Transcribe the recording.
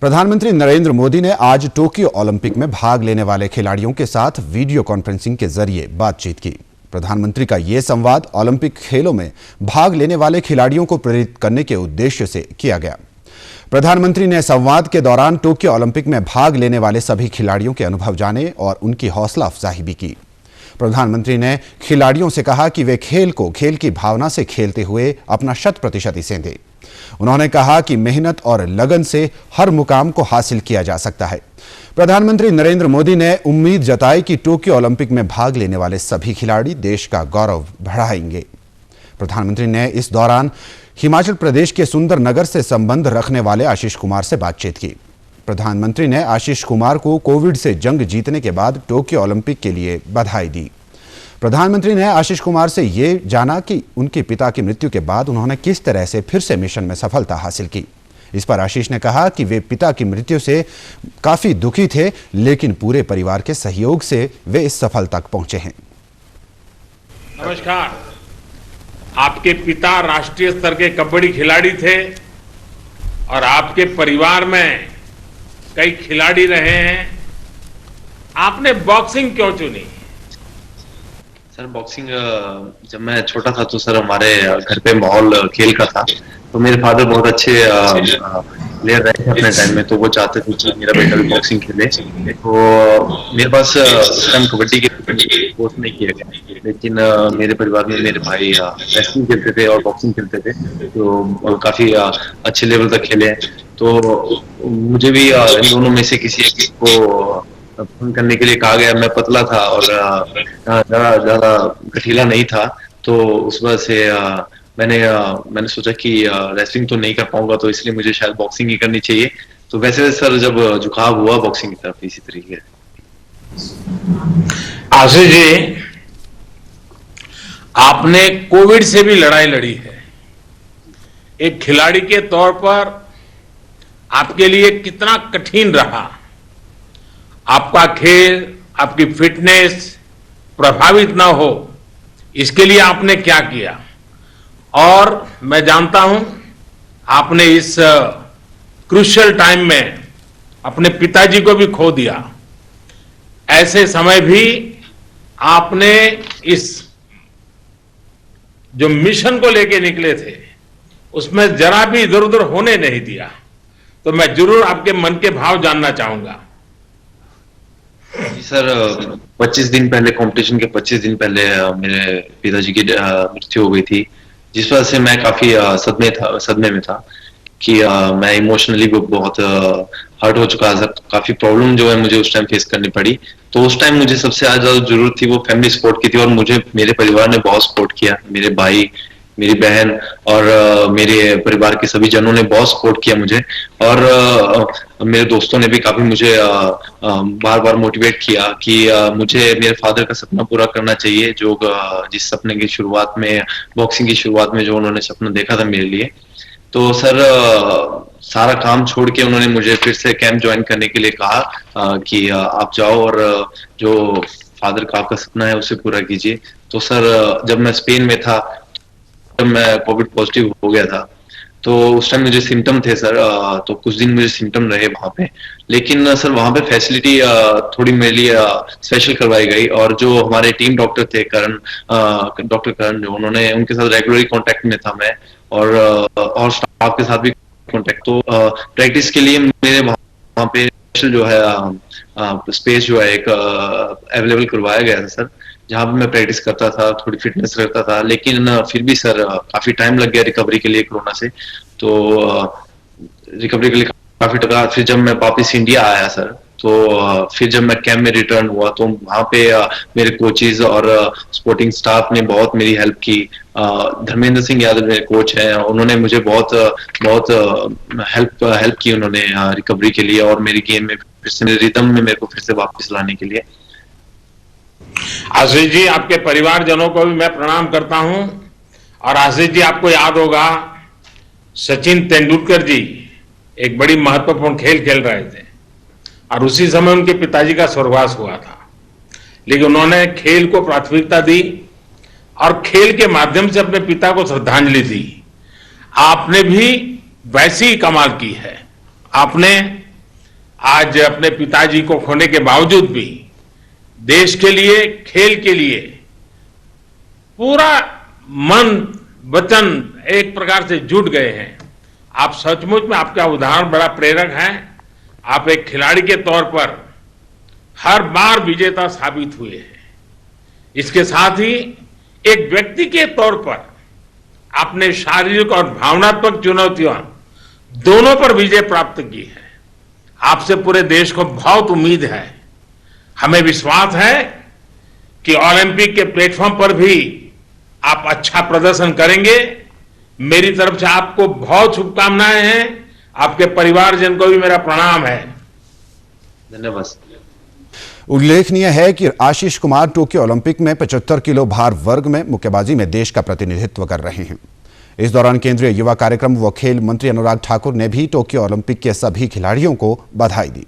प्रधानमंत्री नरेंद्र मोदी ने आज टोक्यो ओलंपिक में भाग लेने वाले खिलाड़ियों के साथ वीडियो कॉन्फ्रेंसिंग के जरिए बातचीत की। प्रधानमंत्री का यह संवाद ओलंपिक खेलों में भाग लेने वाले खिलाड़ियों को प्रेरित करने के उद्देश्य से किया गया। प्रधानमंत्री ने संवाद के दौरान टोक्यो ओलंपिक में भाग लेने वाले सभी खिलाड़ियों के अनुभव जाने और उनकी हौसला अफजाई भी की। प्रधानमंत्री ने खिलाड़ियों से कहा कि वे खेल को खेल की भावना से खेलते हुए अपना 100% इसे दें। उन्होंने कहा कि मेहनत और लगन से हर मुकाम को हासिल किया जा सकता है। प्रधानमंत्री नरेंद्र मोदी ने उम्मीद जताई कि टोक्यो ओलंपिक में भाग लेने वाले सभी खिलाड़ी देश का गौरव बढ़ाएंगे। प्रधानमंत्री ने इस दौरान हिमाचल प्रदेश के सुंदरनगर से संबंध रखने वाले आशीष कुमार से बातचीत की। प्रधानमंत्री ने आशीष कुमार को कोविड से जंग जीतने के बाद टोक्यो ओलंपिक के लिए बधाई दी। प्रधानमंत्री ने आशीष कुमार से ये जाना कि उनके पिता की मृत्यु के बाद उन्होंने किस तरह से फिर से मिशन में सफलता हासिल की। इस पर आशीष ने कहा कि वे पिता की मृत्यु से काफी दुखी थे, लेकिन पूरे परिवार के सहयोग से वे इस सफलता तक पहुंचे हैं। नमस्कार। आपके पिता राष्ट्रीय स्तर के कबड्डी खिलाड़ी थे और आपके परिवार में कई खिलाड़ी रहे हैं। आपने बॉक्सिंग क्यों चुनी? सर बॉक्सिंग जब मैं छोटा था तो सर हमारे घर पे माहौल खेल का था, तो मेरे फादर बहुत अच्छे प्लेयर रहे थे अपने टाइम में, तो वो चाहते थे कि मेरा बेटा भी बॉक्सिंग खेले। तो मेरे पास उस टाइम कबड्डी के कोर्स नहीं किया गया, लेकिन मेरे परिवार में मेरे भाई रेसलिंग खेलते थे और बॉक्सिंग खेलते थे, तो काफी अच्छे लेवल तक खेले। तो मुझे भी इन दोनों में से किसी एक को फोन करने के लिए कहा गया। मैं पतला था और ज्यादा गठीला नहीं था, तो उस वजह से मैंने सोचा कि रेसलिंग तो नहीं कर पाऊंगा, तो इसलिए मुझे शायद बॉक्सिंग ही करनी चाहिए। तो वैसे सर जब झुकाव हुआ बॉक्सिंग की तरफ इसी तरीके। आशीष जी, आपने कोविड से भी लड़ाई लड़ी है। एक खिलाड़ी के तौर पर आपके लिए कितना कठिन रहा? आपका खेल, आपकी फिटनेस प्रभावित ना हो, इसके लिए आपने क्या किया? और मैं जानता हूं आपने इस क्रूशियल टाइम में अपने पिताजी को भी खो दिया। ऐसे समय भी आपने इस जो मिशन को लेके निकले थे उसमें जरा भी इधर उधर होने नहीं दिया। तो मैं जरूर आपके मन के भाव जानना चाहूंगा। जी सर, 25 दिन पहले कंपटीशन के 25 दिन पहले मेरे पिताजी की मृत्यु हो गई थी, जिस वजह से मैं काफी सदमे में था कि मैं इमोशनली बहुत हर्ट हो चुका था। काफी प्रॉब्लम जो है मुझे उस टाइम फेस करनी पड़ी। तो उस टाइम मुझे सबसे ज्यादा जरूरत थी वो फैमिली सपोर्ट की थी, और मुझे मेरे परिवार ने बहुत सपोर्ट किया। मेरे भाई, मेरी बहन और मेरे परिवार के सभी जनों ने बहुत सपोर्ट किया मुझे, और मेरे दोस्तों ने भी काफी मुझे बार बार मोटिवेट किया कि मुझे मेरे फादर का सपना पूरा करना चाहिए, जो जिस सपने की शुरुआत में, बॉक्सिंग की शुरुआत में जो उन्होंने सपना देखा था मेरे लिए। तो सर सारा काम छोड़ के उन्होंने मुझे फिर से कैंप ज्वाइन करने के लिए कहा कि आप जाओ और जो फादर का आपका सपना है उसे पूरा कीजिए। तो सर जब मैं स्पेन में था, जब मैं कोविड पॉजिटिव हो गया था, तो उस टाइम मुझे सिम्टम थे सर। तो कुछ दिन मुझे सिम्टम रहे वहां पे, लेकिन सर वहां पे फैसिलिटी थोड़ी मेरे लिए स्पेशल करवाई गई। और जो हमारे टीम डॉक्टर थे डॉक्टर करण, जो उन्होंने, उनके साथ रेगुलरली कांटेक्ट में था मैं, और स्टाफ के साथ भी कांटेक्ट। तो प्रैक्टिस के लिए मेरे वहां पे जो है स्पेस जो है एक अवेलेबल करवाया गया था सर, जहाँ पे मैं प्रैक्टिस करता था, थोड़ी फिटनेस रखता था। लेकिन फिर भी सर काफी टाइम लग गया रिकवरी के लिए कोरोना से। तो रिकवरी के लिए काफी टका। फिर जब मैं वापस इंडिया आया सर, तो फिर जब मैं कैंप में रिटर्न हुआ, तो वहाँ पे मेरे कोचेज और सपोर्टिंग स्टाफ ने बहुत मेरी हेल्प की। धर्मेंद्र सिंह यादव मेरे कोच हैं, उन्होंने मुझे बहुत हेल्प की उन्होंने रिकवरी के लिए, और मेरी गेम में फिर से, मेरे रिदम में मेरे को फिर से वापस लाने के लिए। आशीष जी, आपके परिवारजनों को भी मैं प्रणाम करता हूं। और आशीष जी, आपको याद होगा सचिन तेंदुलकर जी एक बड़ी महत्वपूर्ण खेल खेल रहे थे और उसी समय उनके पिताजी का स्वर्गवास हुआ था, लेकिन उन्होंने खेल को प्राथमिकता दी और खेल के माध्यम से अपने पिता को श्रद्धांजलि दी। आपने भी वैसी ही कमाल की है। आपने आज अपने पिताजी को खोने के बावजूद भी देश के लिए, खेल के लिए पूरा मन वचन एक प्रकार से जुट गए हैं। आप सचमुच में, आपका उदाहरण बड़ा प्रेरक है। आप एक खिलाड़ी के तौर पर हर बार विजेता साबित हुए हैं। इसके साथ ही एक व्यक्ति के तौर पर आपने शारीरिक और भावनात्मक चुनौतियां दोनों पर विजय प्राप्त की है। आपसे पूरे देश को बहुत उम्मीद है। हमें विश्वास है कि ओलंपिक के प्लेटफॉर्म पर भी आप अच्छा प्रदर्शन करेंगे। मेरी तरफ से आपको बहुत शुभकामनाएं हैं। आपके परिवारजन को भी मेरा प्रणाम है। धन्यवाद। उल्लेखनीय है कि आशीष कुमार टोक्यो ओलंपिक में 75 किलो भार वर्ग में मुक्केबाजी में देश का प्रतिनिधित्व कर रहे हैं। इस दौरान केंद्रीय युवा कार्यक्रम व खेल मंत्री अनुराग ठाकुर ने भी टोक्यो ओलंपिक के सभी खिलाड़ियों को बधाई दी।